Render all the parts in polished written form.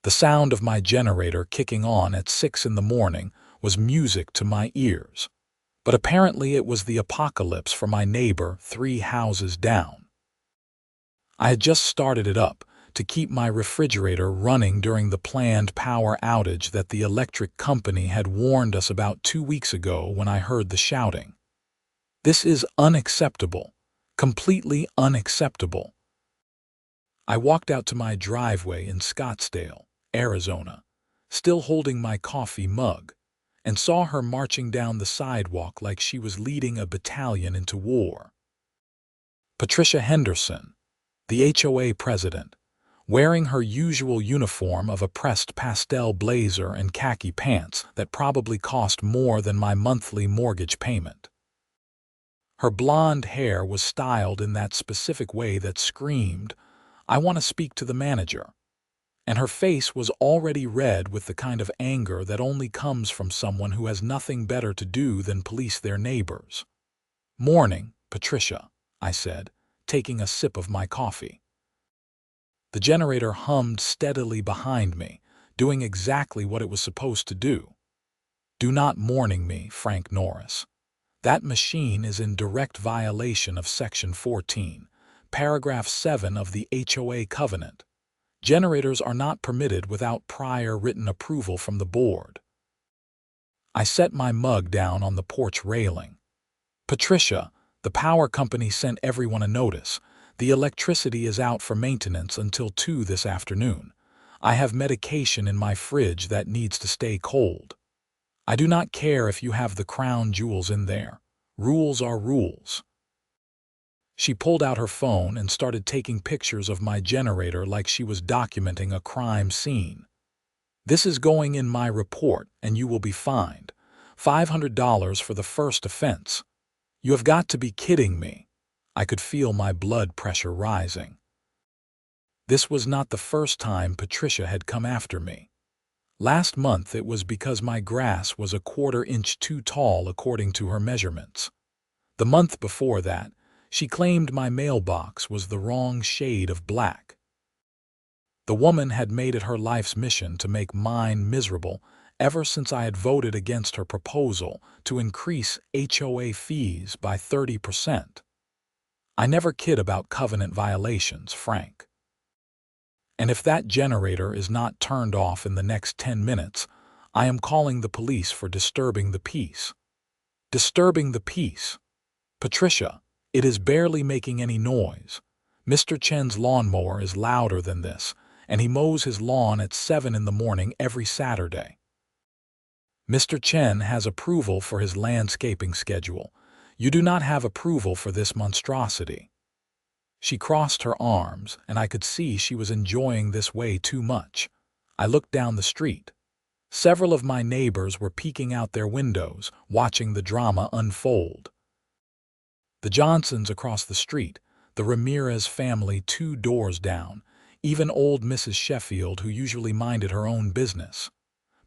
The sound of my generator kicking on at 6 in the morning was music to my ears. But apparently it was the apocalypse for my neighbor 3 houses down. I had just started it up to keep my refrigerator running during the planned power outage that the electric company had warned us about 2 weeks ago when I heard the shouting. This is unacceptable, completely unacceptable. I walked out to my driveway in Scottsdale, Arizona, still holding my coffee mug, and saw her marching down the sidewalk like she was leading a battalion into war. Patricia Henderson, the HOA president, wearing her usual uniform of a pressed pastel blazer and khaki pants that probably cost more than my monthly mortgage payment. Her blonde hair was styled in that specific way that screamed, "I want to speak to the manager." And her face was already red with the kind of anger that only comes from someone who has nothing better to do than police their neighbors. "Morning, Patricia," I said, taking a sip of my coffee. The generator hummed steadily behind me, doing exactly what it was supposed to do. "Do not morning me, Frank Norris. That machine is in direct violation of Section 14, Paragraph 7 of the HOA Covenant. Generators are not permitted without prior written approval from the board." I set my mug down on the porch railing. "Patricia, the power company sent everyone a notice. The electricity is out for maintenance until 2 this afternoon. I have medication in my fridge that needs to stay cold. I do not care if you have the crown jewels in there. Rules are rules." She pulled out her phone and started taking pictures of my generator like she was documenting a crime scene. "This is going in my report, and you will be fined. $500 for the first offense. You have got to be kidding me." I could feel my blood pressure rising. This was not the first time Patricia had come after me. Last month it was because my grass was a 1/4 inch too tall according to her measurements. The month before that, she claimed my mailbox was the wrong shade of black. The woman had made it her life's mission to make mine miserable ever since I had voted against her proposal to increase HOA fees by 30%. I never kid about covenant violations, Frank. And if that generator is not turned off in the next 10 minutes, I am calling the police for disturbing the peace. Disturbing the peace. Patricia, it is barely making any noise. Mr. Chen's lawnmower is louder than this, and he mows his lawn at 7 in the morning every Saturday. Mr. Chen has approval for his landscaping schedule. You do not have approval for this monstrosity. She crossed her arms, and I could see she was enjoying this way too much. I looked down the street. Several of my neighbors were peeking out their windows, watching the drama unfold. The Johnsons across the street, the Ramirez family 2 doors down, even old Mrs. Sheffield, who usually minded her own business.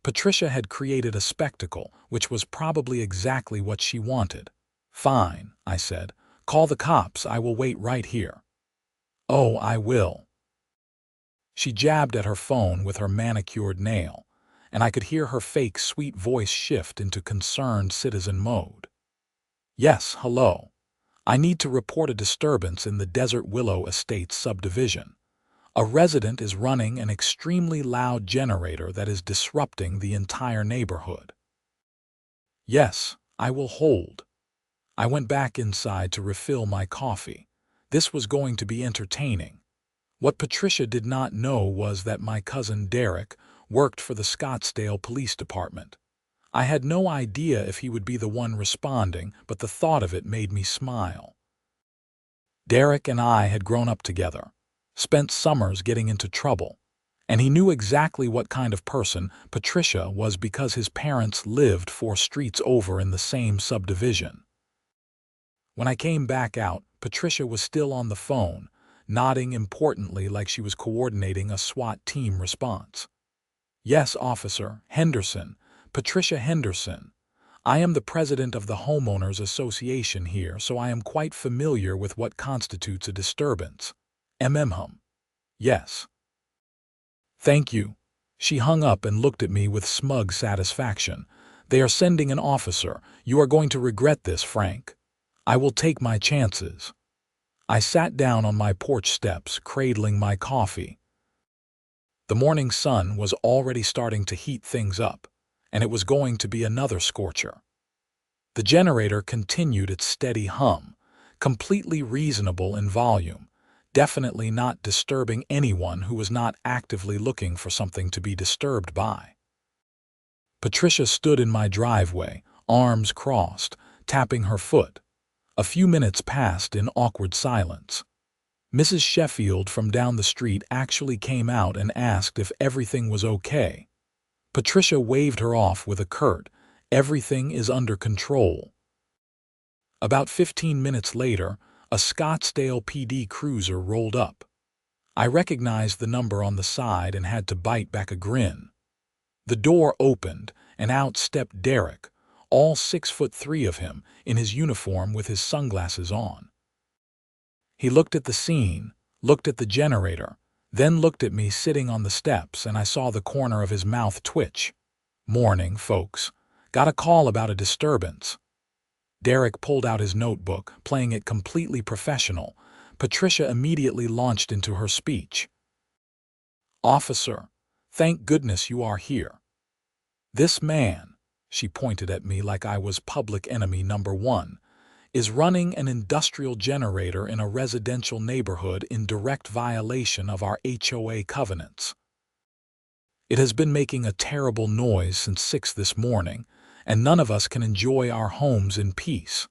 Patricia had created a spectacle, which was probably exactly what she wanted. "Fine," I said. "Call the cops. I will wait right here." "Oh, I will." She jabbed at her phone with her manicured nail, and I could hear her fake sweet voice shift into concerned citizen mode. "Yes, hello. I need to report a disturbance in the Desert Willow Estates subdivision. A resident is running an extremely loud generator that is disrupting the entire neighborhood." "Yes, I will hold." I went back inside to refill my coffee. This was going to be entertaining. What Patricia did not know was that my cousin Derek worked for the Scottsdale Police Department. I had no idea if he would be the one responding, but the thought of it made me smile. Derek and I had grown up together, spent summers getting into trouble, and he knew exactly what kind of person Patricia was because his parents lived 4 streets over in the same subdivision. When I came back out, Patricia was still on the phone, nodding importantly like she was coordinating a SWAT team response. "Yes, Officer Henderson, Patricia Henderson. I am the president of the Homeowners Association here, so I am quite familiar with what constitutes a disturbance. Yes." "Thank you," She hung up and looked at me with smug satisfaction. "They are sending an officer. You are going to regret this, Frank." "I will take my chances." I sat down on my porch steps, cradling my coffee. The morning sun was already starting to heat things up, and it was going to be another scorcher. The generator continued its steady hum, completely reasonable in volume, definitely not disturbing anyone who was not actively looking for something to be disturbed by. Patricia stood in my driveway, arms crossed, tapping her foot. A few minutes passed in awkward silence. Mrs. Sheffield from down the street actually came out and asked if everything was okay. Patricia waved her off with a curt, "Everything is under control." About 15 minutes later, a Scottsdale PD cruiser rolled up. I recognized the number on the side and had to bite back a grin. The door opened, and out stepped Derek, all 6'3" of him, in his uniform with his sunglasses on. He looked at the scene, looked at the generator, then looked at me sitting on the steps, and I saw the corner of his mouth twitch. "Morning, folks. Got a call about a disturbance." Derek pulled out his notebook, playing it completely professional. Patricia immediately launched into her speech. "Officer, thank goodness you are here. This man," she pointed at me like I was public enemy number one, "is running an industrial generator in a residential neighborhood in direct violation of our HOA covenants. It has been making a terrible noise since 6 this morning, and none of us can enjoy our homes in peace."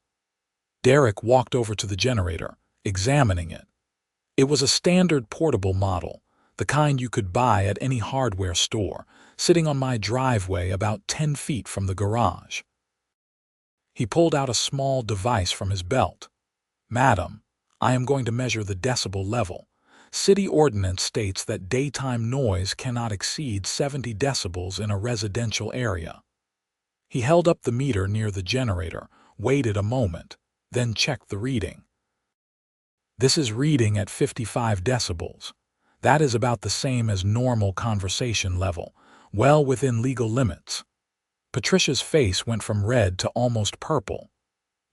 Derek walked over to the generator, examining it. It was a standard portable model, the kind you could buy at any hardware store, sitting on my driveway about 10 feet from the garage. He pulled out a small device from his belt. "Madam, I am going to measure the decibel level. City ordinance states that daytime noise cannot exceed 70 decibels in a residential area." He held up the meter near the generator, waited a moment, then checked the reading. "This is reading at 55 decibels. That is about the same as normal conversation level, well within legal limits." Patricia's face went from red to almost purple.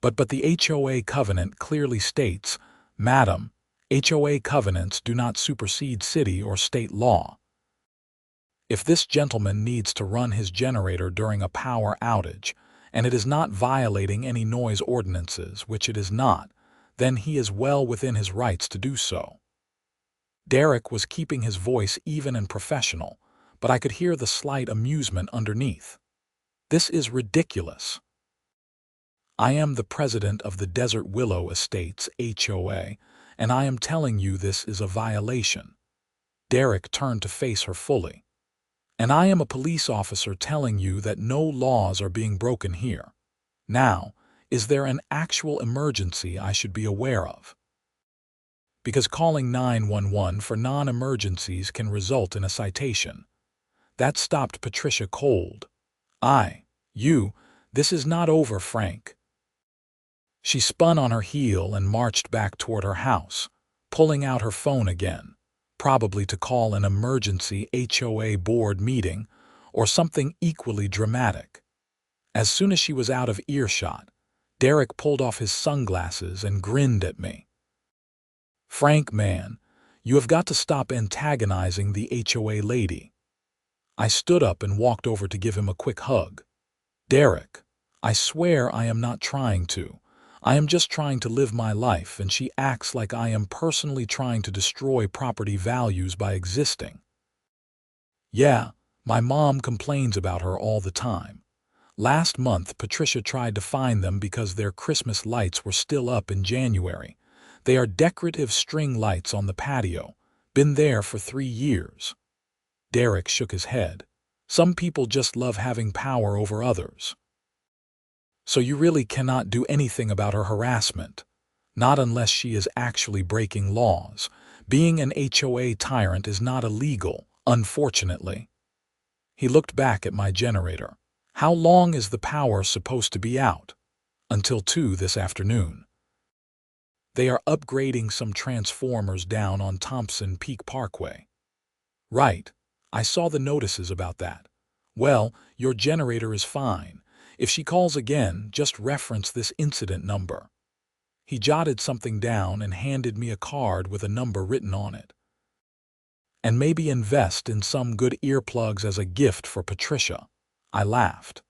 But the HOA covenant clearly states, "Madam, HOA covenants do not supersede city or state law. If this gentleman needs to run his generator during a power outage, and it is not violating any noise ordinances, which it is not, then he is well within his rights to do so." Derek was keeping his voice even and professional, but I could hear the slight amusement underneath. "This is ridiculous. I am the president of the Desert Willow Estates HOA, and I am telling you this is a violation." Derek turned to face her fully. "And I am a police officer telling you that no laws are being broken here. Now, is there an actual emergency I should be aware of? Because calling 911 for non-emergencies can result in a citation." That stopped Patricia cold. This is not over, Frank." She spun on her heel and marched back toward her house, pulling out her phone again, probably to call an emergency HOA board meeting or something equally dramatic. As soon as she was out of earshot, Derek pulled off his sunglasses and grinned at me. "Frank, man, you have got to stop antagonizing the HOA lady." I stood up and walked over to give him a quick hug. "Derek, I swear I am not trying to. I am just trying to live my life, and she acts like I am personally trying to destroy property values by existing. Yeah, my mom complains about her all the time. Last month, Patricia tried to fine them because their Christmas lights were still up in January. They are decorative string lights on the patio. Been there for 3 years. Derek shook his head. "Some people just love having power over others." "So you really cannot do anything about her harassment? Not unless she is actually breaking laws. Being an HOA tyrant is not illegal, unfortunately." He looked back at my generator. "How long is the power supposed to be out?" "Until 2 this afternoon. They are upgrading some transformers down on Thompson Peak Parkway." "Right. I saw the notices about that. Well, your generator is fine. If she calls again, just reference this incident number. He jotted something down and handed me a card with a number written on it. And maybe invest in some good earplugs as a gift for Patricia. I laughed.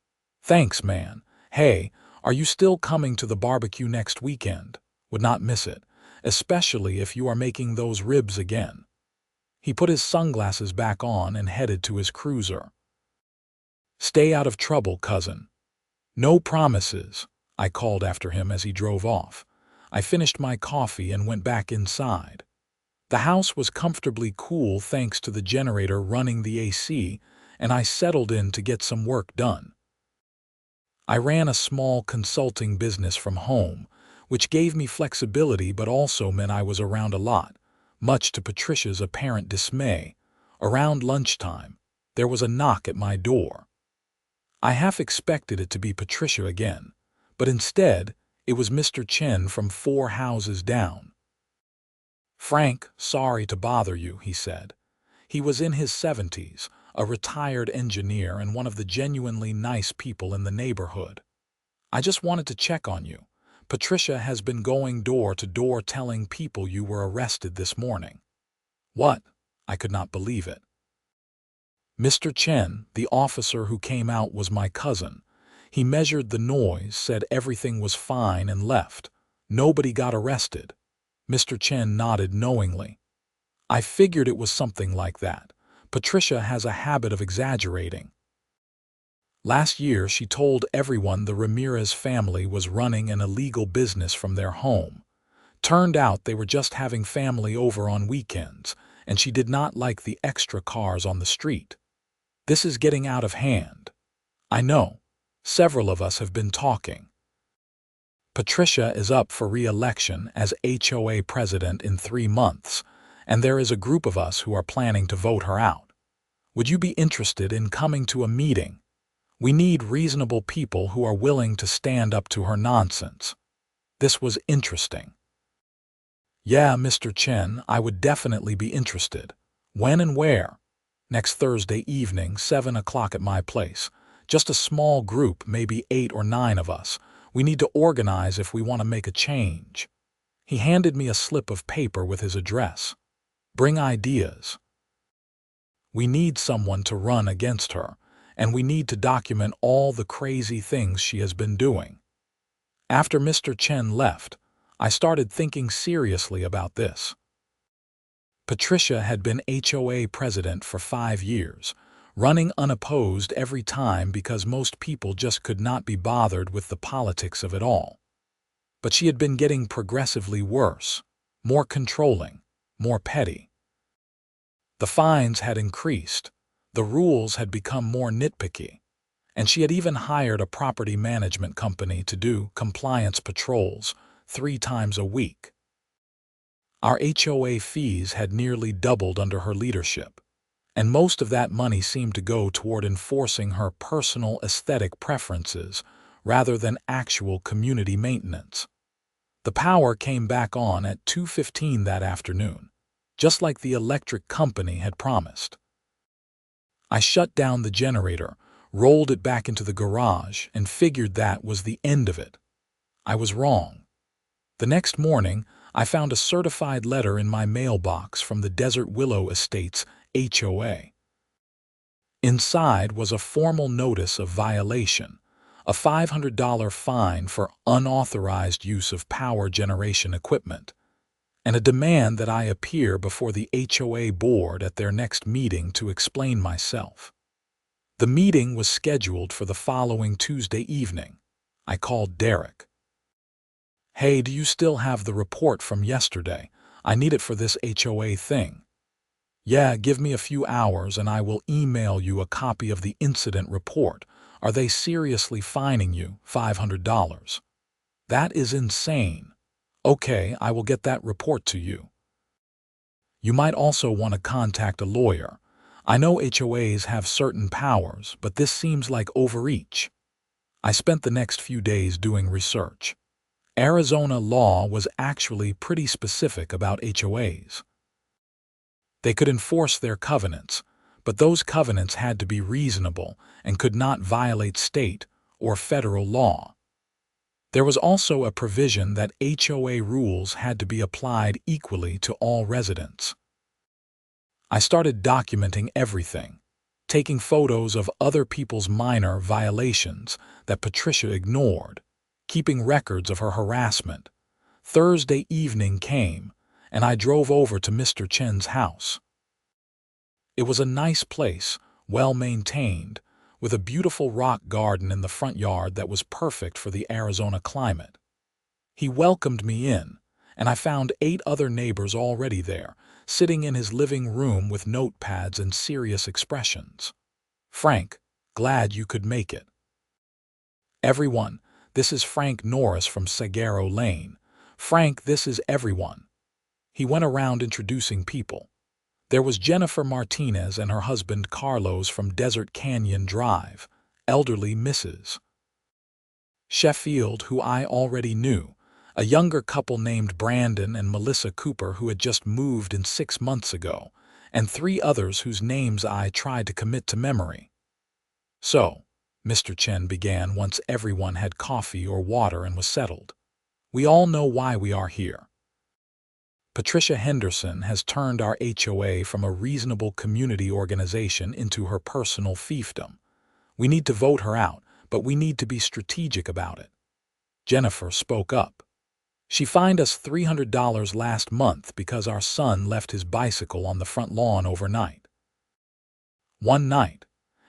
Thanks, man. Hey, are you still coming to the barbecue next weekend? Would not miss it, especially if you are making those ribs again. He put his sunglasses back on and headed to his cruiser. Stay out of trouble, cousin. No promises, I called after him as he drove off. I finished my coffee and went back inside. The house was comfortably cool thanks to the generator running the AC, and I settled in to get some work done. I ran a small consulting business from home, which gave me flexibility but also meant I was around a lot, much to Patricia's apparent dismay. Around lunchtime, there was a knock at my door. I half expected it to be Patricia again, but instead, it was Mr. Chen from 4 houses down. Frank, sorry to bother you, he said. He was in his 70s, a retired engineer and one of the genuinely nice people in the neighborhood. I just wanted to check on you. Patricia has been going door to door telling people you were arrested this morning. What? I could not believe it. Mr. Chen, the officer who came out, was my cousin. He measured the noise, said everything was fine and left. Nobody got arrested. Mr. Chen nodded knowingly. I figured it was something like that. Patricia has a habit of exaggerating. Last year, she told everyone the Ramirez family was running an illegal business from their home. Turned out they were just having family over on weekends, and she did not like the extra cars on the street. This is getting out of hand. I know. Several of us have been talking. Patricia is up for re-election as HOA president in 3 months, and there is a group of us who are planning to vote her out. Would you be interested in coming to a meeting? We need reasonable people who are willing to stand up to her nonsense. This was interesting. Yeah, Mr. Chen, I would definitely be interested. When and where? Next Thursday evening, 7 o'clock at my place. Just a small group, maybe 8 or 9 of us. We need to organize if we want to make a change. He handed me a slip of paper with his address. Bring ideas. We need someone to run against her, and we need to document all the crazy things she has been doing. After Mr. Chen left, I started thinking seriously about this. Patricia had been HOA president for 5 years, running unopposed every time because most people just could not be bothered with the politics of it all. But she had been getting progressively worse, more controlling, more petty. The fines had increased, the rules had become more nitpicky, and she had even hired a property management company to do compliance patrols 3 times a week. Our HOA fees had nearly doubled under her leadership, and most of that money seemed to go toward enforcing her personal aesthetic preferences rather than actual community maintenance. The power came back on at 2:15 that afternoon, just like the electric company had promised. I shut down the generator, rolled it back into the garage, and figured that was the end of it. I was wrong. The next morning, I found a certified letter in my mailbox from the Desert Willow Estates HOA. Inside was a formal notice of violation, a $500 fine for unauthorized use of power generation equipment, and a demand that I appear before the HOA board at their next meeting to explain myself. The meeting was scheduled for the following Tuesday evening. I called Derek. Hey, do you still have the report from yesterday? I need it for this HOA thing. Yeah, give me a few hours and I will email you a copy of the incident report. Are they seriously fining you $500? That is insane. Okay, I will get that report to you. You might also want to contact a lawyer. I know HOAs have certain powers, but this seems like overreach. I spent the next few days doing research. Arizona law was actually pretty specific about HOAs. They could enforce their covenants, but those covenants had to be reasonable and could not violate state or federal law. There was also a provision that HOA rules had to be applied equally to all residents. I started documenting everything, taking photos of other people's minor violations that Patricia ignored, keeping records of her harassment. Thursday evening came, and I drove over to Mr. Chen's house. It was a nice place, well maintained, with a beautiful rock garden in the front yard that was perfect for the Arizona climate. He welcomed me in, and I found 8 other neighbors already there, sitting in his living room with notepads and serious expressions. "Frank, glad you could make it." "Everyone, this is Frank Norris from Sagaro Lane. Frank, this is everyone." He went around introducing people. There was Jennifer Martinez and her husband Carlos from Desert Canyon Drive, elderly Mrs. Sheffield, who I already knew, a younger couple named Brandon and Melissa Cooper who had just moved in 6 months ago, and 3 others whose names I tried to commit to memory. "So," Mr. Chen began once everyone had coffee or water and was settled, "we all know why we are here. Patricia Henderson has turned our HOA from a reasonable community organization into her personal fiefdom. We need to vote her out, but we need to be strategic about it." Jennifer spoke up. "She fined us $300 last month because our son left his bicycle on the front lawn overnight. One night.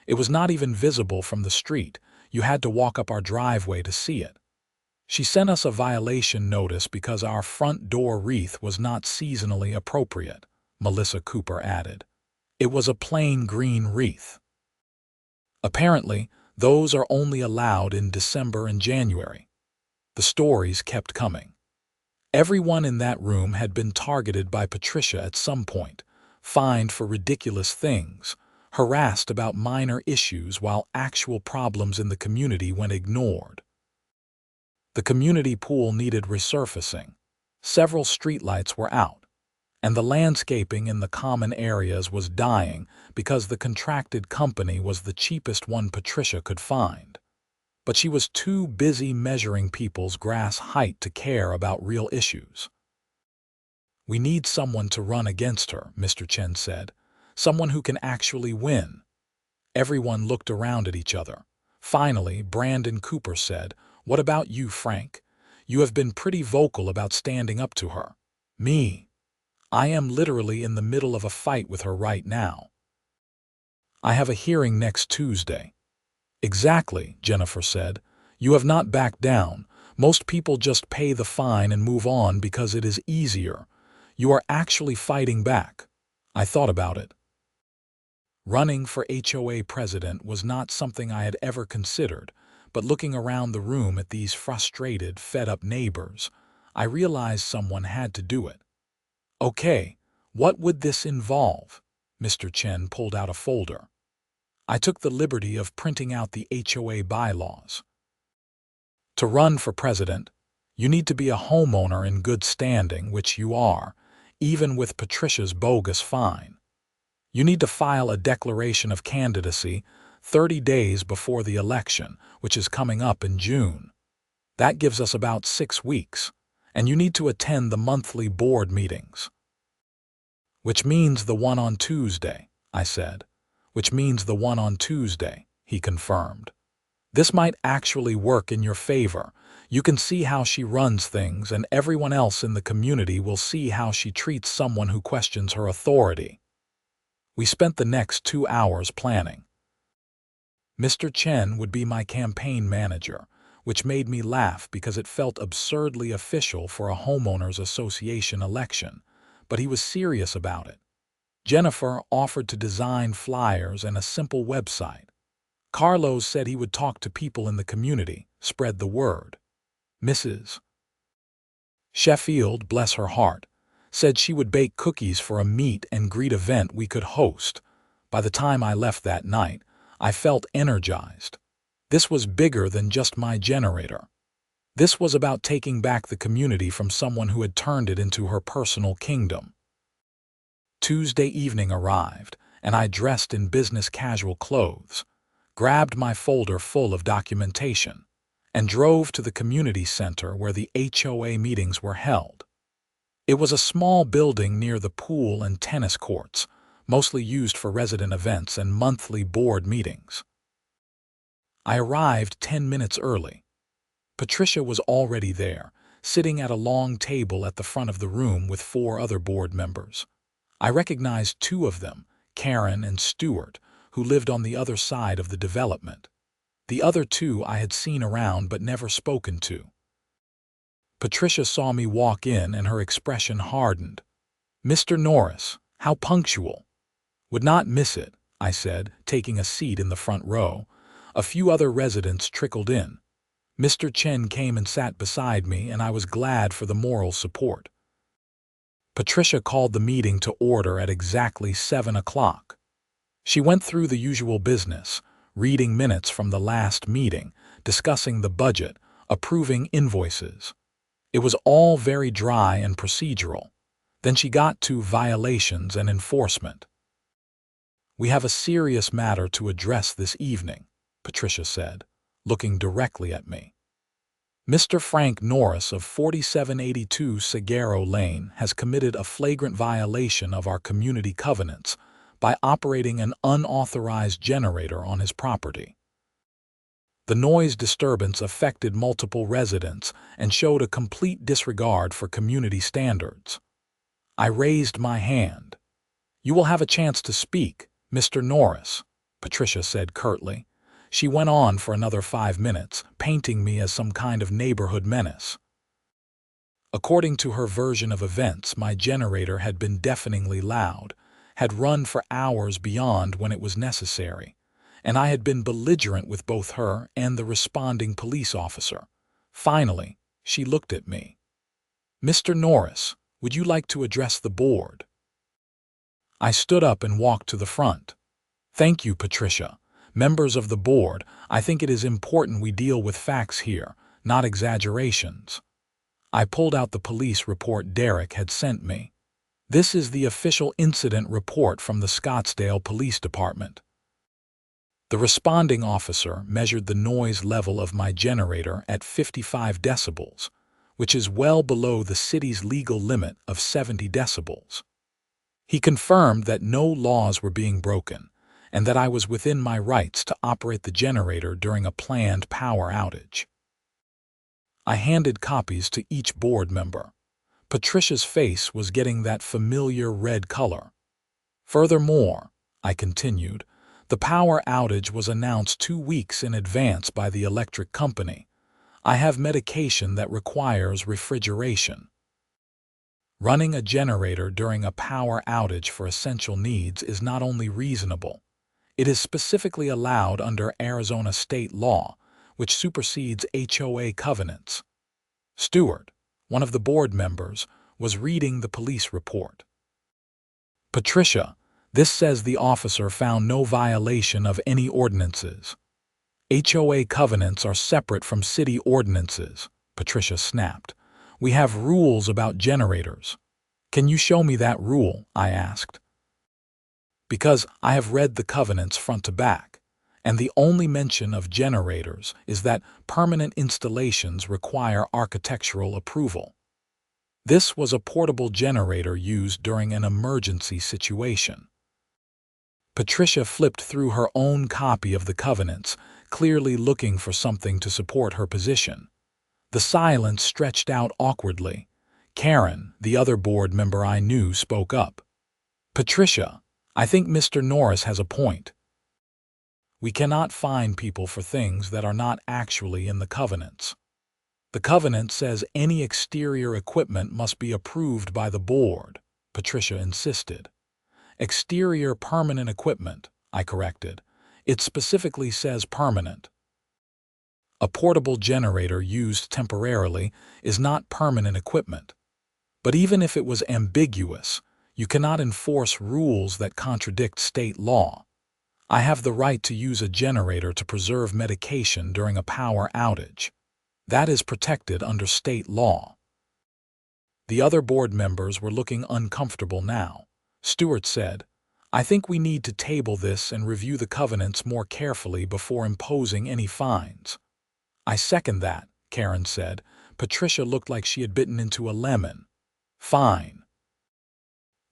It was not even visible from the street. You had to walk up our driveway to see it. She sent us a violation notice because our front door wreath was not seasonally appropriate," Melissa Cooper added. "It was a plain green wreath. Apparently, those are only allowed in December and January." The stories kept coming. Everyone in that room had been targeted by Patricia at some point, fined for ridiculous things, harassed about minor issues while actual problems in the community went ignored. The community pool needed resurfacing. Several streetlights were out, and the landscaping in the common areas was dying because the contracted company was the cheapest one Patricia could find. But she was too busy measuring people's grass height to care about real issues. "We need someone to run against her," Mr. Chen said. "Someone who can actually win." Everyone looked around at each other. Finally, Brandon Cooper said, "What about you, Frank? You have been pretty vocal about standing up to her." "Me? I am literally in the middle of a fight with her right now. I have a hearing next Tuesday." "Exactly," Jennifer said. "You have not backed down. Most people just pay the fine and move on because it is easier. You are actually fighting back." I thought about it. Running for HOA president was not something I had ever considered, but looking around the room at these frustrated, fed-up neighbors, I realized someone had to do it. "Okay, what would this involve?" Mr. Chen pulled out a folder. I took the liberty of printing out the HOA bylaws. "To run for president, you need to be a homeowner in good standing, which you are, even with Patricia's bogus fine. You need to file a declaration of candidacy 30 days before the election, which is coming up in June. That gives us about 6 weeks, and you need to attend the monthly board meetings." "Which means the one on Tuesday," I said. "Which means the one on Tuesday," he confirmed. "This might actually work in your favor. You can see how she runs things, and everyone else in the community will see how she treats someone who questions her authority." We spent the next 2 hours planning. Mr. Chen would be my campaign manager, which made me laugh because it felt absurdly official for a homeowners association election, but he was serious about it. Jennifer offered to design flyers and a simple website. Carlos said he would talk to people in the community, spread the word. Mrs. Sheffield, bless her heart, said she would bake cookies for a meet and greet event we could host. By the time I left that night, I felt energized. This was bigger than just my generator. This was about taking back the community from someone who had turned it into her personal kingdom. Tuesday evening arrived, and I dressed in business casual clothes, grabbed my folder full of documentation, and drove to the community center where the HOA meetings were held. It was a small building near the pool and tennis courts, mostly used for resident events and monthly board meetings. I arrived 10 minutes early. Patricia was already there, sitting at a long table at the front of the room with 4 other board members. I recognized 2 of them, Karen and Stuart, who lived on the other side of the development. The other 2 I had seen around but never spoken to. Patricia saw me walk in and her expression hardened. "Mr. Norris, how punctual." "Would not miss it," I said, taking a seat in the front row. A few other residents trickled in. Mr. Chen came and sat beside me, and I was glad for the moral support. Patricia called the meeting to order at exactly 7 o'clock. She went through the usual business, reading minutes from the last meeting, discussing the budget, approving invoices. It was all very dry and procedural. Then she got to violations and enforcement. "We have a serious matter to address this evening," Patricia said, looking directly at me. "Mr. Frank Norris of 4782 Sagaro Lane has committed a flagrant violation of our community covenants by operating an unauthorized generator on his property. The noise disturbance affected multiple residents and showed a complete disregard for community standards." I raised my hand. "You will have a chance to speak, Mr. Norris," Patricia said curtly. She went on for another 5 minutes, painting me as some kind of neighborhood menace. According to her version of events, my generator had been deafeningly loud, had run for hours beyond when it was necessary, and I had been belligerent with both her and the responding police officer. Finally, she looked at me. "Mr. Norris, would you like to address the board?" I stood up and walked to the front. "Thank you, Patricia. Members of the board, I think it is important we deal with facts here, not exaggerations." I pulled out the police report Derek had sent me. This is the official incident report from the Scottsdale Police Department. The responding officer measured the noise level of my generator at 55 decibels, which is well below the city's legal limit of 70 decibels. He confirmed that no laws were being broken and that I was within my rights to operate the generator during a planned power outage. I handed copies to each board member. Patricia's face was getting that familiar red color. "Furthermore," I continued, "the power outage was announced 2 weeks in advance by the electric company. I have medication that requires refrigeration. Running a generator during a power outage for essential needs is not only reasonable, it is specifically allowed under Arizona state law, which supersedes HOA covenants." Stuart, one of the board members, was reading the police report. "Patricia, this says the officer found no violation of any ordinances. HOA covenants are separate from city ordinances," Patricia snapped. "We have rules about generators." "Can you show me that rule?" I asked. "Because I have read the covenants front to back, and the only mention of generators is that permanent installations require architectural approval. This was a portable generator used during an emergency situation." Patricia flipped through her own copy of the covenants, clearly looking for something to support her position. The silence stretched out awkwardly. Karen, the other board member I knew, spoke up. "Patricia, I think Mr. Norris has a point. We cannot fine people for things that are not actually in the covenants. The covenant says any exterior equipment must be approved by the board," Patricia insisted. "Exterior permanent equipment," I corrected. "It specifically says permanent. A portable generator used temporarily is not permanent equipment. But even if it was ambiguous, you cannot enforce rules that contradict state law. I have the right to use a generator to preserve medication during a power outage. That is protected under state law." The other board members were looking uncomfortable now. Stuart said, I think we need to table this and review the covenants more carefully before imposing any fines. I second that, Karen said. Patricia looked like she had bitten into a lemon. Fine.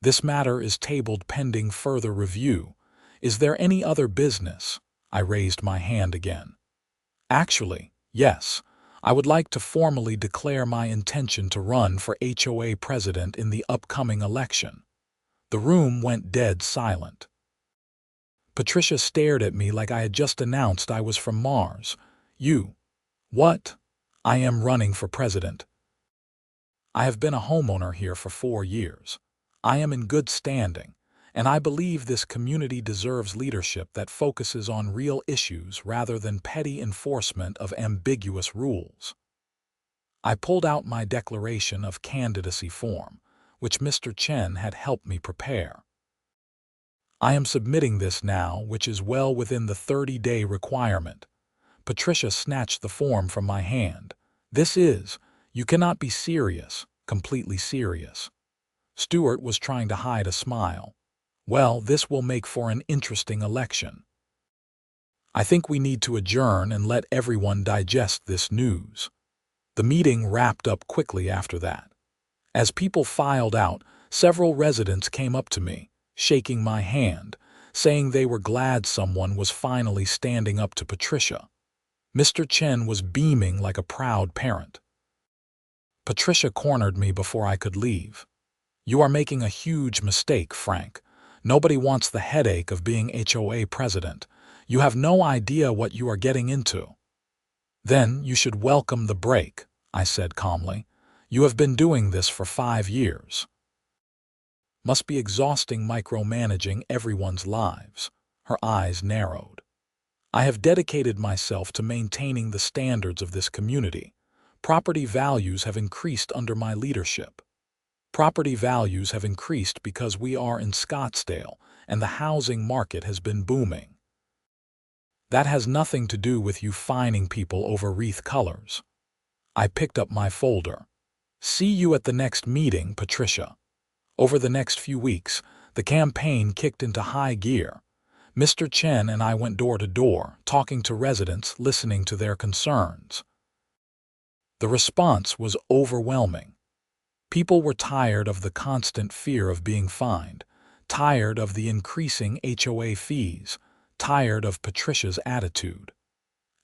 This matter is tabled pending further review. Is there any other business? I raised my hand again. Actually, yes. I would like to formally declare my intention to run for HOA president in the upcoming election. The room went dead silent. Patricia stared at me like I had just announced I was from Mars. You. What? I am running for president. I have been a homeowner here for 4 years. I am in good standing, and I believe this community deserves leadership that focuses on real issues rather than petty enforcement of ambiguous rules. I pulled out my declaration of candidacy form, which Mr. Chen had helped me prepare. I am submitting this now, which is well within the 30-day requirement. Patricia snatched the form from my hand. You cannot be serious, completely serious. Stuart was trying to hide a smile. Well, this will make for an interesting election. I think we need to adjourn and let everyone digest this news. The meeting wrapped up quickly after that. As people filed out, several residents came up to me, shaking my hand, saying they were glad someone was finally standing up to Patricia. Mr. Chen was beaming like a proud parent. Patricia cornered me before I could leave. You are making a huge mistake, Frank. Nobody wants the headache of being HOA president. You have no idea what you are getting into. Then you should welcome the break, I said calmly. You have been doing this for 5 years. Must be exhausting micromanaging everyone's lives. Her eyes narrowed. I have dedicated myself to maintaining the standards of this community. Property values have increased under my leadership. Property values have increased because we are in Scottsdale and the housing market has been booming. That has nothing to do with you fining people over wreath colors. I picked up my folder. See you at the next meeting, Patricia. Over the next few weeks, the campaign kicked into high gear. Mr. Chen and I went door to door, talking to residents, listening to their concerns. The response was overwhelming. People were tired of the constant fear of being fined, tired of the increasing HOA fees, tired of Patricia's attitude.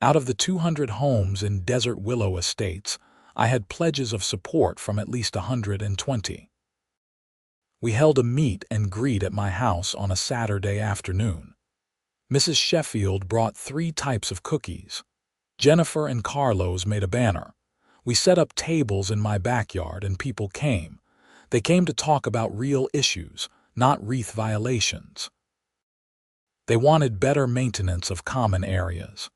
Out of the 200 homes in Desert Willow Estates, I had pledges of support from at least 120. We held a meet and greet at my house on a Saturday afternoon. Mrs. Sheffield brought 3 types of cookies. Jennifer and Carlos made a banner. We set up tables in my backyard and people came. They came to talk about real issues, not wreath violations. They wanted better maintenance of common areas.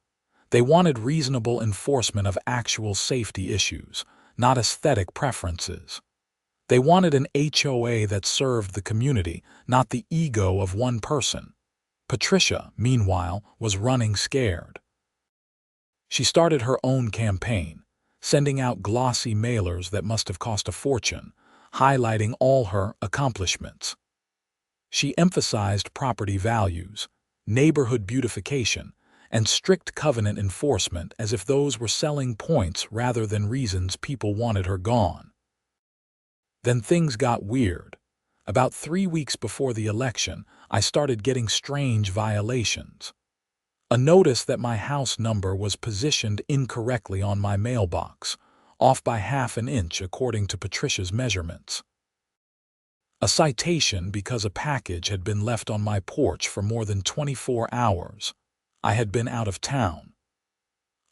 They wanted reasonable enforcement of actual safety issues, not aesthetic preferences. They wanted an HOA that served the community, not the ego of one person. Patricia, meanwhile, was running scared. She started her own campaign, sending out glossy mailers that must have cost a fortune, highlighting all her accomplishments. She emphasized property values, neighborhood beautification, and strict covenant enforcement as if those were selling points rather than reasons people wanted her gone. Then things got weird. About 3 weeks before the election, I started getting strange violations. A notice that my house number was positioned incorrectly on my mailbox, off by ½ an inch according to Patricia's measurements. A citation because a package had been left on my porch for more than 24 hours. I had been out of town.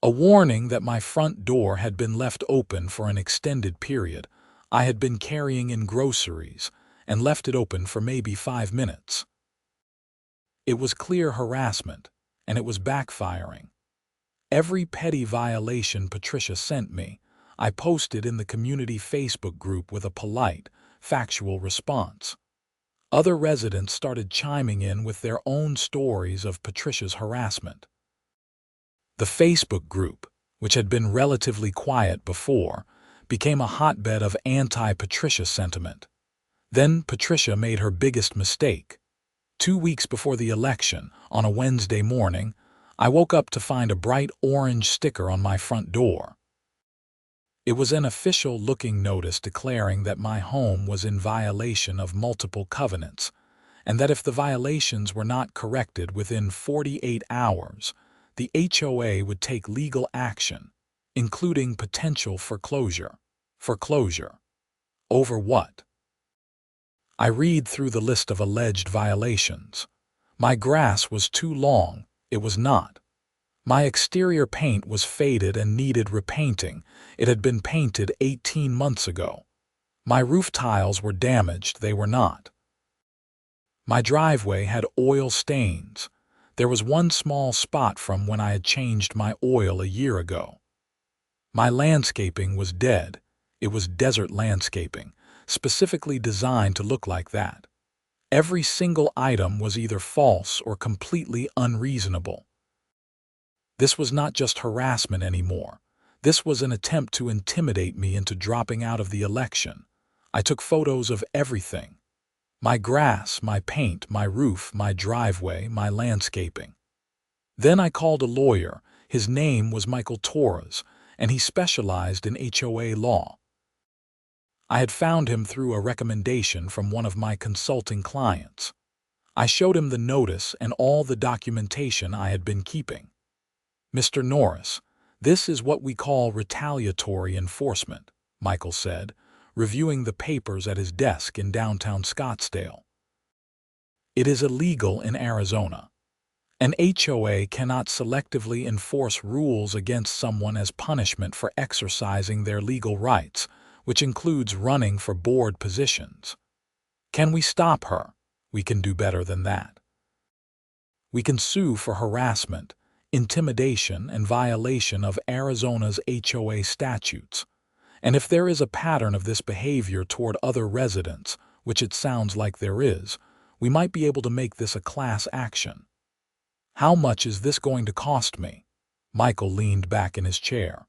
A warning that my front door had been left open for an extended period. I had been carrying in groceries and left it open for maybe 5 minutes. It was clear harassment, and it was backfiring. Every petty violation Patricia sent me, I posted in the community Facebook group with a polite, factual response. Other residents started chiming in with their own stories of Patricia's harassment. The Facebook group, which had been relatively quiet before, became a hotbed of anti-Patricia sentiment. Then Patricia made her biggest mistake. 2 weeks before the election, on a Wednesday morning, I woke up to find a bright orange sticker on my front door. It was an official-looking notice declaring that my home was in violation of multiple covenants, and that if the violations were not corrected within 48 hours, the HOA would take legal action, including potential foreclosure. Foreclosure. Over what? I read through the list of alleged violations. My grass was too long. It was not. My exterior paint was faded and needed repainting. It had been painted 18 months ago. My roof tiles were damaged. They were not. My driveway had oil stains. There was one small spot from when I had changed my oil a year ago. My landscaping was dead. It was desert landscaping, specifically designed to look like that. Every single item was either false or completely unreasonable. This was not just harassment anymore. This was an attempt to intimidate me into dropping out of the election. I took photos of everything. My grass, my paint, my roof, my driveway, my landscaping. Then I called a lawyer. His name was Michael Torres, and he specialized in HOA law. I had found him through a recommendation from one of my consulting clients. I showed him the notice and all the documentation I had been keeping. "Mr. Norris, this is what we call retaliatory enforcement," Michael said, reviewing the papers at his desk in downtown Scottsdale. "It is illegal in Arizona. An HOA cannot selectively enforce rules against someone as punishment for exercising their legal rights, which includes running for board positions. Can we stop her? We can do better than that. We can sue for harassment, intimidation, and violation of Arizona's HOA statutes. And if there is a pattern of this behavior toward other residents, which it sounds like there is, we might be able to make this a class action." "How much is this going to cost me?" Michael leaned back in his chair.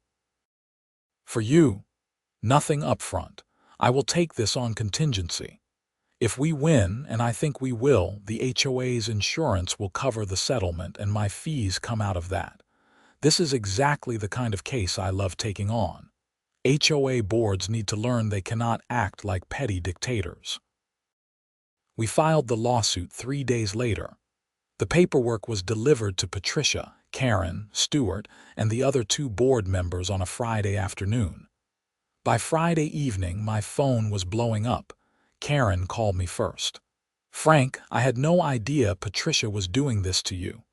"For you, nothing up front. I will take this on contingency. If we win, and I think we will, the HOA's insurance will cover the settlement and my fees come out of that. This is exactly the kind of case I love taking on. HOA boards need to learn they cannot act like petty dictators." We filed the lawsuit 3 days later. The paperwork was delivered to Patricia, Karen, Stewart, and the other 2 board members on a Friday afternoon. By Friday evening, my phone was blowing up. Karen called me first. "Frank, I had no idea Patricia was doing this to you.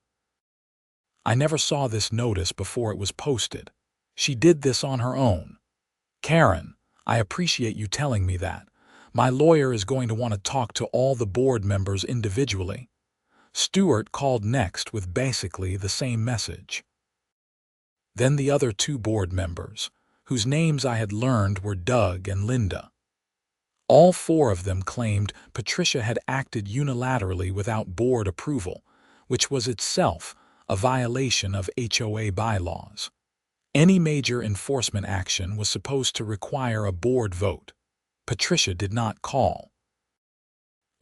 I never saw this notice before it was posted. She did this on her own." "Karen, I appreciate you telling me that. My lawyer is going to want to talk to all the board members individually." Stewart called next with basically the same message. Then the other 2 board members, whose names I had learned were Doug and Linda. All 4 of them claimed Patricia had acted unilaterally without board approval, which was itself a violation of HOA bylaws. Any major enforcement action was supposed to require a board vote. Patricia did not call.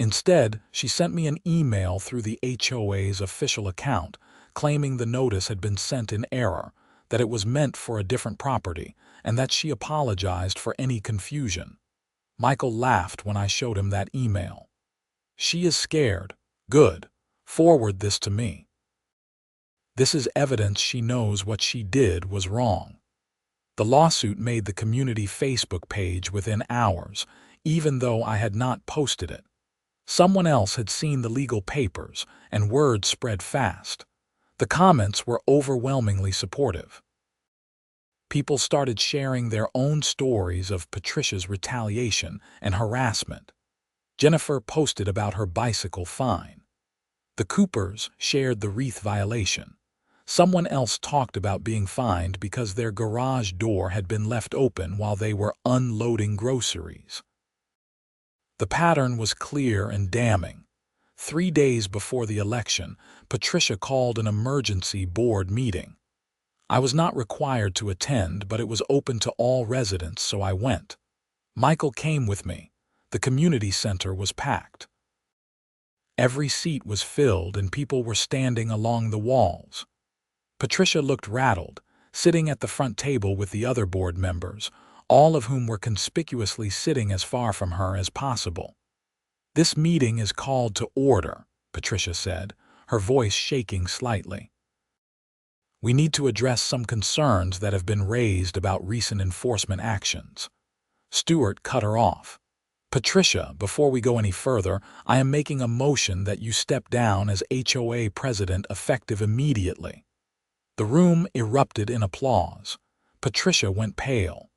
Instead, she sent me an email through the HOA's official account, claiming the notice had been sent in error, that it was meant for a different property, and that she apologized for any confusion. Michael laughed when I showed him that email. "She is scared. Good. Forward this to me. This is evidence she knows what she did was wrong." The lawsuit made the community Facebook page within hours, even though I had not posted it. Someone else had seen the legal papers, and word spread fast. The comments were overwhelmingly supportive. People started sharing their own stories of Patricia's retaliation and harassment. Jennifer posted about her bicycle fine. The Coopers shared the wreath violation. Someone else talked about being fined because their garage door had been left open while they were unloading groceries. The pattern was clear and damning. 3 days before the election, Patricia called an emergency board meeting. I was not required to attend, but it was open to all residents, so I went. Michael came with me. The community center was packed. Every seat was filled and people were standing along the walls. Patricia looked rattled, sitting at the front table with the other board members, all of whom were conspicuously sitting as far from her as possible. "This meeting is called to order," Patricia said, her voice shaking slightly. "We need to address some concerns that have been raised about recent enforcement actions." Stewart cut her off. "Patricia, before we go any further, I am making a motion that you step down as HOA president effective immediately." The room erupted in applause. Patricia went pale.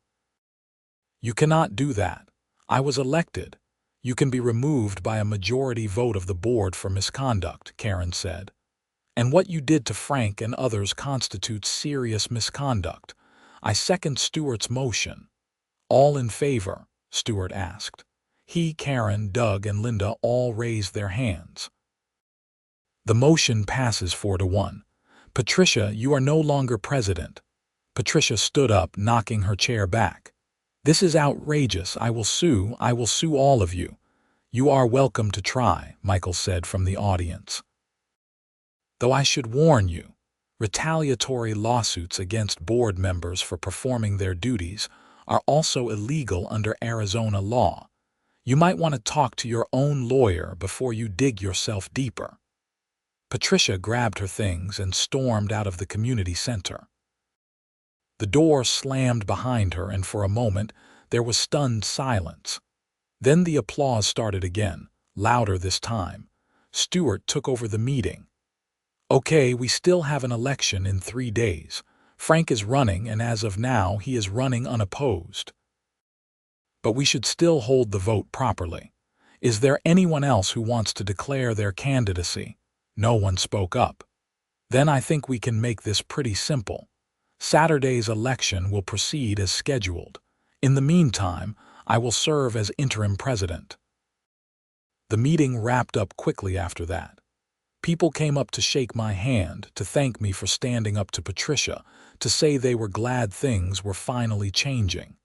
"You cannot do that. I was elected. You can be removed by a majority vote of the board for misconduct," Karen said. "And what you did to Frank and others constitutes serious misconduct." "I second Stewart's motion." "All in favor?" Stewart asked. He, Karen, Doug, and Linda all raised their hands. The motion passes 4-1. "Patricia, you are no longer president." Patricia stood up, knocking her chair back. "This is outrageous. I will sue all of you." "You are welcome to try," Michael said from the audience. "Though I should warn you, retaliatory lawsuits against board members for performing their duties are also illegal under Arizona law. You might want to talk to your own lawyer before you dig yourself deeper." Patricia grabbed her things and stormed out of the community center. The door slammed behind her, and for a moment there was stunned silence. Then the applause started again, louder this time. Stewart took over the meeting. "Okay, we still have an election in 3 days. Frank is running, and as of now he is running unopposed. But we should still hold the vote properly. Is there anyone else who wants to declare their candidacy?" No one spoke up. "Then I think we can make this pretty simple. Saturday's election will proceed as scheduled. In the meantime, I will serve as interim president." The meeting wrapped up quickly after that. People came up to shake my hand, to thank me for standing up to Patricia, to say they were glad things were finally changing.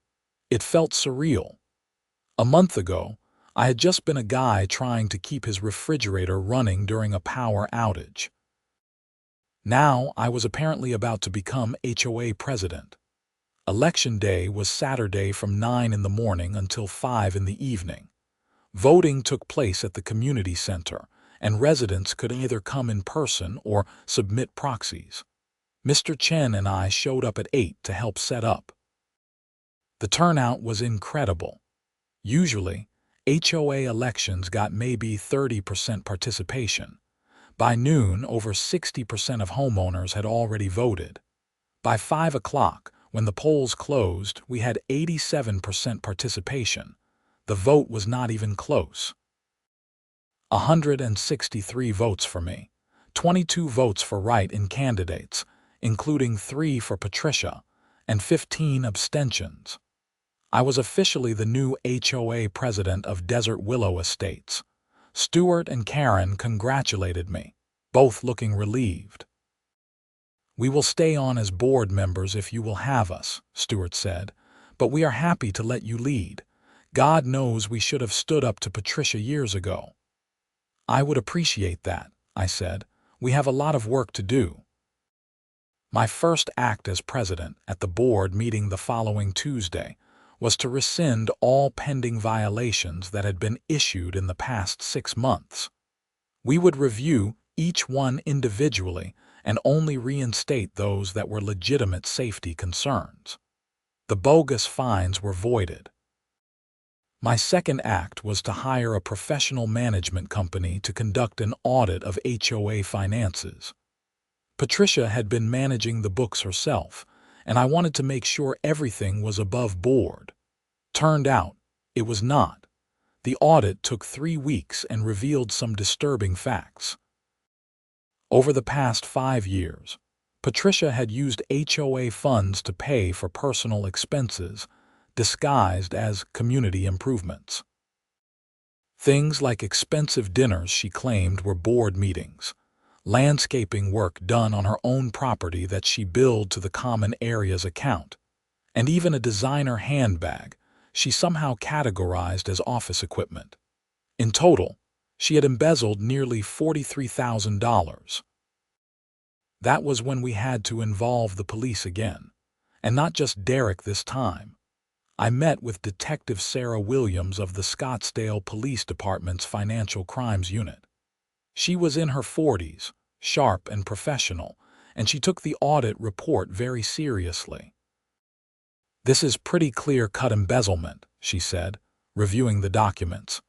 It felt surreal. A month ago, I had just been a guy trying to keep his refrigerator running during a power outage. Now I was apparently about to become HOA president. Election day was Saturday from 9 in the morning until 5 in the evening. Voting took place at the community center, and residents could either come in person or submit proxies. Mr. Chen and I showed up at 8 to help set up. The turnout was incredible. Usually, HOA elections got maybe 30% participation. By noon, over 60% of homeowners had already voted. By 5 o'clock, when the polls closed, we had 87% participation. The vote was not even close. 163 votes for me, 22 votes for write-in candidates, including 3 for Patricia, and 15 abstentions. I was officially the new HOA president of Desert Willow Estates. Stewart and Karen congratulated me, both looking relieved. "We will stay on as board members if you will have us," Stewart said, "but we are happy to let you lead. God knows we should have stood up to Patricia years ago." "I would appreciate that," I said. "We have a lot of work to do." My first act as president at the board meeting the following Tuesday was to rescind all pending violations that had been issued in the past 6 months. We would review each one individually and only reinstate those that were legitimate safety concerns. The bogus fines were voided. My second act was to hire a professional management company to conduct an audit of HOA finances. Patricia had been managing the books herself, and I wanted to make sure everything was above board. Turned out, it was not. The audit took 3 weeks and revealed some disturbing facts. Over the past 5 years, Patricia had used HOA funds to pay for personal expenses, disguised as community improvements. Things like expensive dinners she claimed were board meetings, landscaping work done on her own property that she billed to the common areas account, and even a designer handbag she somehow categorized as office equipment. In total, She had embezzled nearly $43,000. That was when we had to involve the police again. And not just Derek this time. I met with Detective Sarah Williams of the Scottsdale Police Department's Financial Crimes Unit. She was in her 40s, sharp and professional, and she took the audit report very seriously. "This is pretty clear-cut embezzlement," she said, reviewing the documents.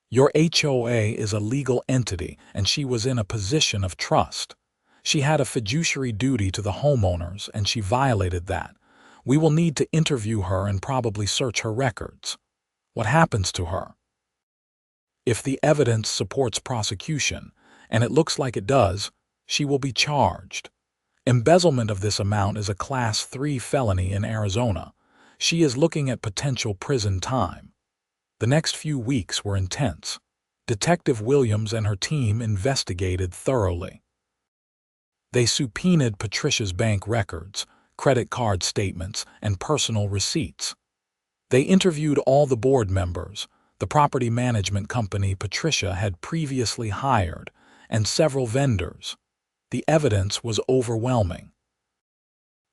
"Your HOA is a legal entity, and she was in a position of trust. She had a fiduciary duty to the homeowners, and she violated that. We will need to interview her and probably search her records. What happens to her? If the evidence supports prosecution, and it looks like it does, she will be charged. Embezzlement of this amount is a Class 3 felony in Arizona. She is looking at potential prison time." The next few weeks were intense. Detective Williams and her team investigated thoroughly. They subpoenaed Patricia's bank records, credit card statements, and personal receipts. They interviewed all the board members, the property management company Patricia had previously hired, and several vendors. The evidence was overwhelming.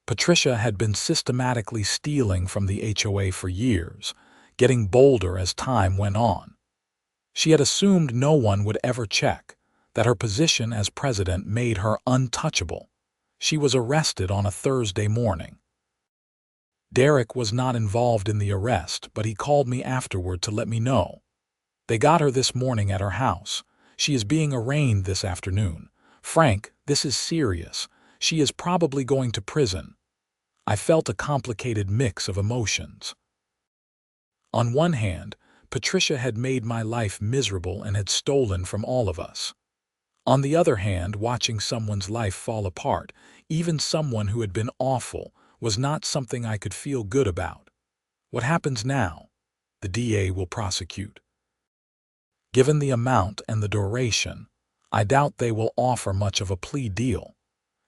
Patricia had been systematically stealing from the HOA for years, getting bolder as time went on. She had assumed no one would ever check, that her position as president made her untouchable. She was arrested on a Thursday morning. Derek was not involved in the arrest, but he called me afterward to let me know. "They got her this morning at her house. She is being arraigned this afternoon. Frank, this is serious. She is probably going to prison." I felt a complicated mix of emotions. On one hand, Patricia had made my life miserable and had stolen from all of us. On the other hand, watching someone's life fall apart, even someone who had been awful, was not something I could feel good about. What happens now? The DA will prosecute. Given the amount and the duration, I doubt they will offer much of a plea deal.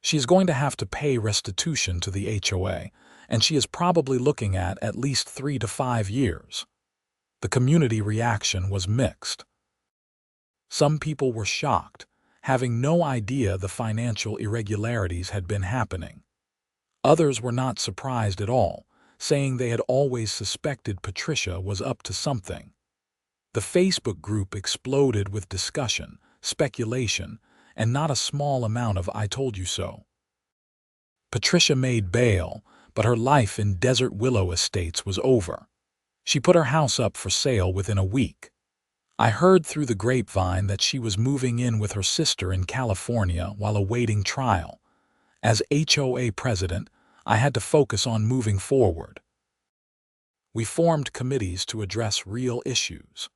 She is going to have to pay restitution to the HOA, and she is probably looking at least 3 to 5 years. The community reaction was mixed. Some people were shocked, having no idea the financial irregularities had been happening. Others were not surprised at all, saying they had always suspected Patricia was up to something. The Facebook group exploded with discussion, speculation, and not a small amount of "I told you so." Patricia made bail, but her life in Desert Willow Estates was over. She put her house up for sale within a week. I heard through the grapevine that she was moving in with her sister in California while awaiting trial. As HOA president, I had to focus on moving forward. We formed committees to address real issues.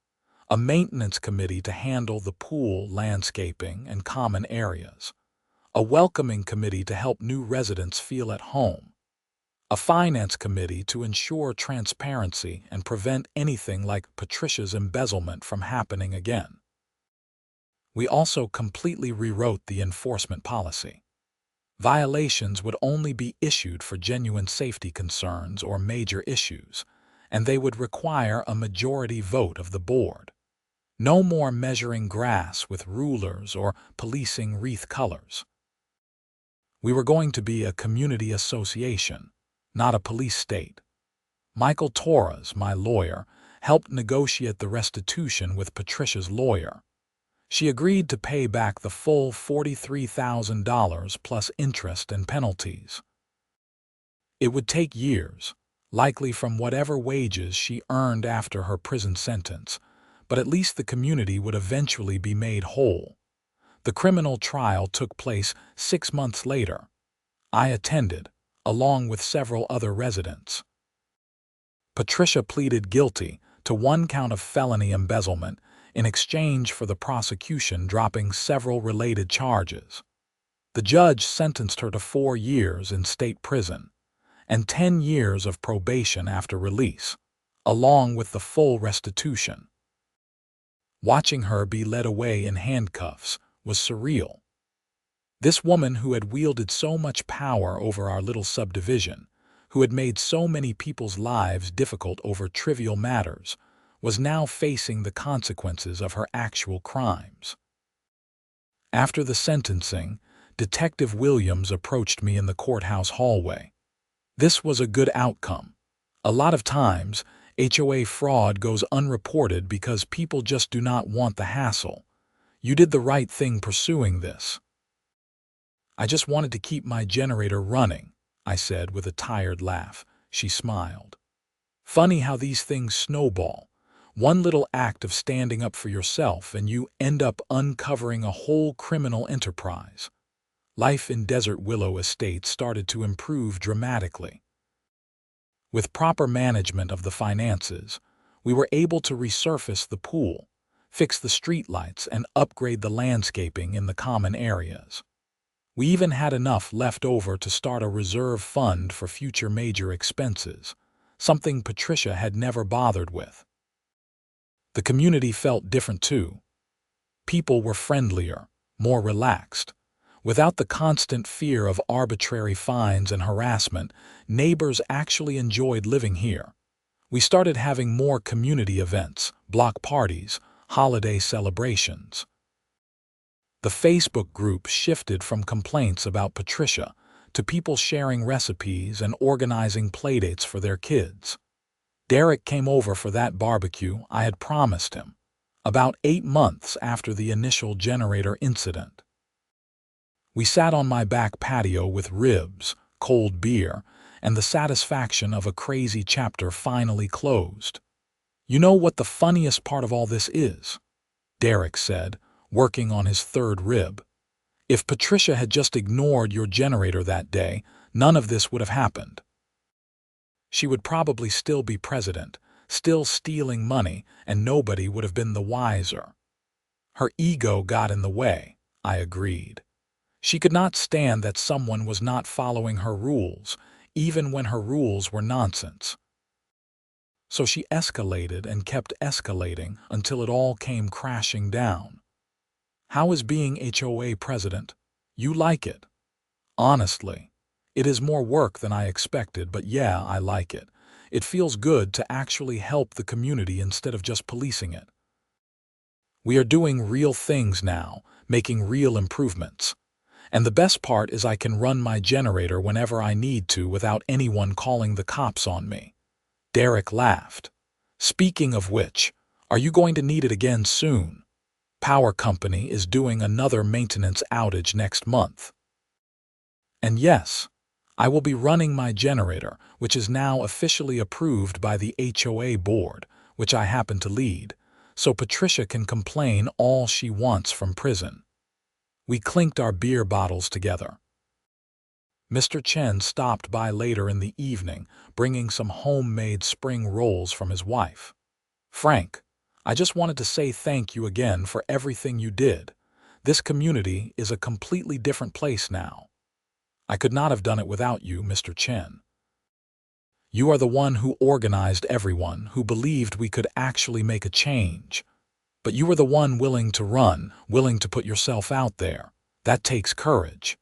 A maintenance committee to handle the pool, landscaping, and common areas. A welcoming committee to help new residents feel at home. A finance committee to ensure transparency and prevent anything like Patricia's embezzlement from happening again. We also completely rewrote the enforcement policy. Violations would only be issued for genuine safety concerns or major issues, and they would require a majority vote of the board. No more measuring grass with rulers or policing wreath colors. We were going to be a community association, not a police state. Michael Torres, my lawyer, helped negotiate the restitution with Patricia's lawyer. She agreed to pay back the full $43,000 plus interest and penalties. It would take years, likely from whatever wages she earned after her prison sentence, but at least the community would eventually be made whole. The criminal trial took place 6 months later. I attended, along with several other residents. Patricia pleaded guilty to 1 count of felony embezzlement in exchange for the prosecution dropping several related charges. The judge sentenced her to 4 years in state prison and 10 years of probation after release, along with the full restitution. Watching her be led away in handcuffs was surreal. This woman who had wielded so much power over our little subdivision, who had made so many people's lives difficult over trivial matters, was now facing the consequences of her actual crimes. After the sentencing, Detective Williams approached me in the courthouse hallway. This was a good outcome. A lot of times, HOA fraud goes unreported because people just do not want the hassle. You did the right thing pursuing this. I just wanted to keep my generator running, I said with a tired laugh. She smiled. Funny how these things snowball. One little act of standing up for yourself and you end up uncovering a whole criminal enterprise. Life in Desert Willow Estate started to improve dramatically. With proper management of the finances, we were able to resurface the pool, fix the streetlights, and upgrade the landscaping in the common areas. We even had enough left over to start a reserve fund for future major expenses, something Patricia had never bothered with. The community felt different too. People were friendlier, more relaxed. Without the constant fear of arbitrary fines and harassment, neighbors actually enjoyed living here. We started having more community events, block parties, holiday celebrations. The Facebook group shifted from complaints about Patricia to people sharing recipes and organizing playdates for their kids. Derek came over for that barbecue I had promised him, about 8 months after the initial generator incident. We sat on my back patio with ribs, cold beer, and the satisfaction of a crazy chapter finally closed. You know what the funniest part of all this is? Derek said, working on his third rib. If Patricia had just ignored your generator that day, none of this would have happened. She would probably still be president, still stealing money, and nobody would have been the wiser. Her ego got in the way, I agreed. She could not stand that someone was not following her rules, even when her rules were nonsense. So she escalated and kept escalating until it all came crashing down. How is being HOA president? You like it? Honestly, it is more work than I expected, but yeah, I like it. It feels good to actually help the community instead of just policing it. We are doing real things now, making real improvements. And the best part is I can run my generator whenever I need to without anyone calling the cops on me. Derek laughed. Speaking of which, are you going to need it again soon? Power company is doing another maintenance outage next month. And yes, I will be running my generator, which is now officially approved by the HOA board, which I happen to lead, so Patricia can complain all she wants from prison. We clinked our beer bottles together. Mr. Chen stopped by later in the evening, bringing some homemade spring rolls from his wife. Frank, I just wanted to say thank you again for everything you did. This community is a completely different place now. I could not have done it without you, Mr. Chen. You are the one who organized everyone, who believed we could actually make a change. But you were the one willing to run, willing to put yourself out there. That takes courage.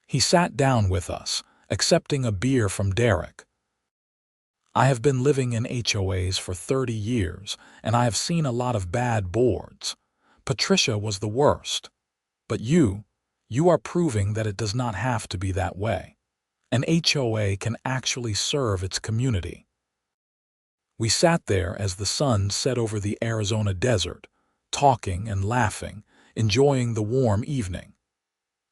He sat down with us, accepting a beer from Derek. I have been living in HOAs for 30 years, and I have seen a lot of bad boards. Patricia was the worst. But you are proving that it does not have to be that way. An HOA can actually serve its community. We sat there as the sun set over the Arizona desert, talking and laughing, enjoying the warm evening.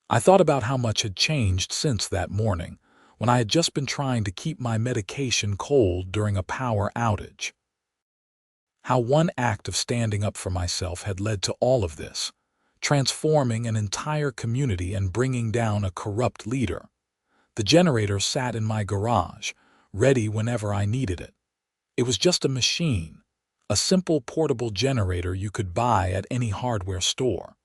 I thought about how much had changed since that morning, when I had just been trying to keep my medication cold during a power outage. How one act of standing up for myself had led to all of this, transforming an entire community and bringing down a corrupt leader. The generator sat in my garage, ready whenever I needed it. It was just a machine, a simple portable generator you could buy at any hardware store.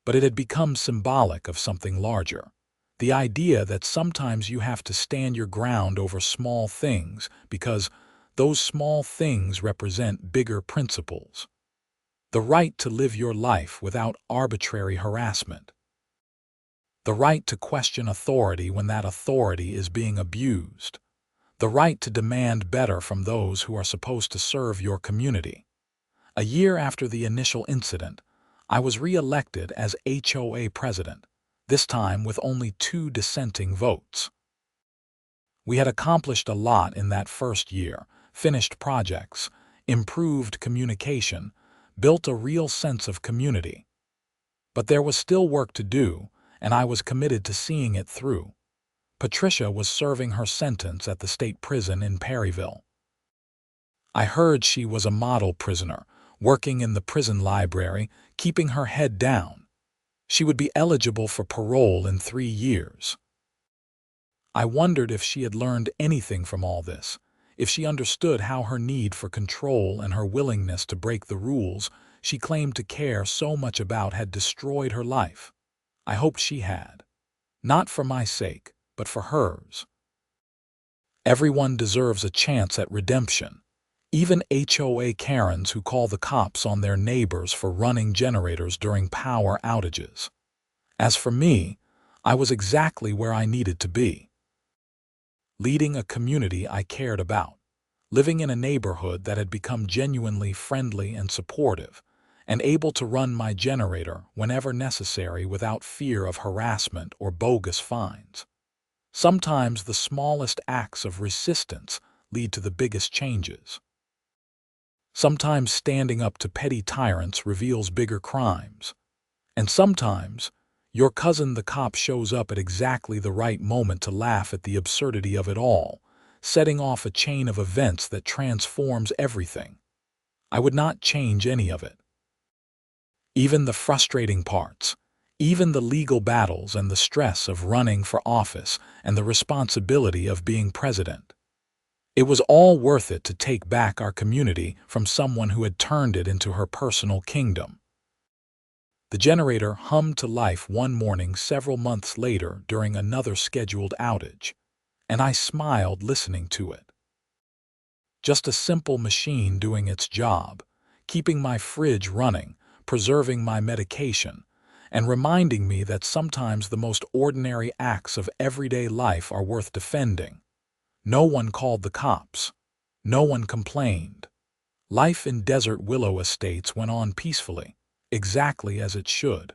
But it had become symbolic of something larger. The idea that sometimes you have to stand your ground over small things because those small things represent bigger principles. The right to live your life without arbitrary harassment. The right to question authority when that authority is being abused. the right to demand better from those who are supposed to serve your community. A year after the initial incident, I was re-elected as HOA president, this time with only 2 dissenting votes. We had accomplished a lot in that first year, finished projects, improved communication, built a real sense of community. But there was still work to do, and I was committed to seeing it through. Patricia was serving her sentence at the state prison in Perryville. I heard she was a model prisoner, working in the prison library, keeping her head down. She would be eligible for parole in 3 years. I wondered if she had learned anything from all this, if she understood how her need for control and her willingness to break the rules she claimed to care so much about had destroyed her life. I hoped she had. Not for my sake, but for hers. Everyone deserves a chance at redemption. Even HOA Karens who call the cops on their neighbors for running generators during power outages. As for me, I was exactly where I needed to be. Leading a community I cared about, living in a neighborhood that had become genuinely friendly and supportive, and able to run my generator whenever necessary without fear of harassment or bogus fines. Sometimes the smallest acts of resistance lead to the biggest changes. Sometimes standing up to petty tyrants reveals bigger crimes. And sometimes, your cousin the cop shows up at exactly the right moment to laugh at the absurdity of it all, setting off a chain of events that transforms everything. I would not change any of it. Even the frustrating parts, even the legal battles and the stress of running for office and the responsibility of being president. It was all worth it to take back our community from someone who had turned it into her personal kingdom. The generator hummed to life one morning several months later during another scheduled outage, and I smiled listening to it. Just a simple machine doing its job, keeping my fridge running, preserving my medication, and reminding me that sometimes the most ordinary acts of everyday life are worth defending. No one called the cops. No one complained. Life in Desert Willow Estates went on peacefully, exactly as it should.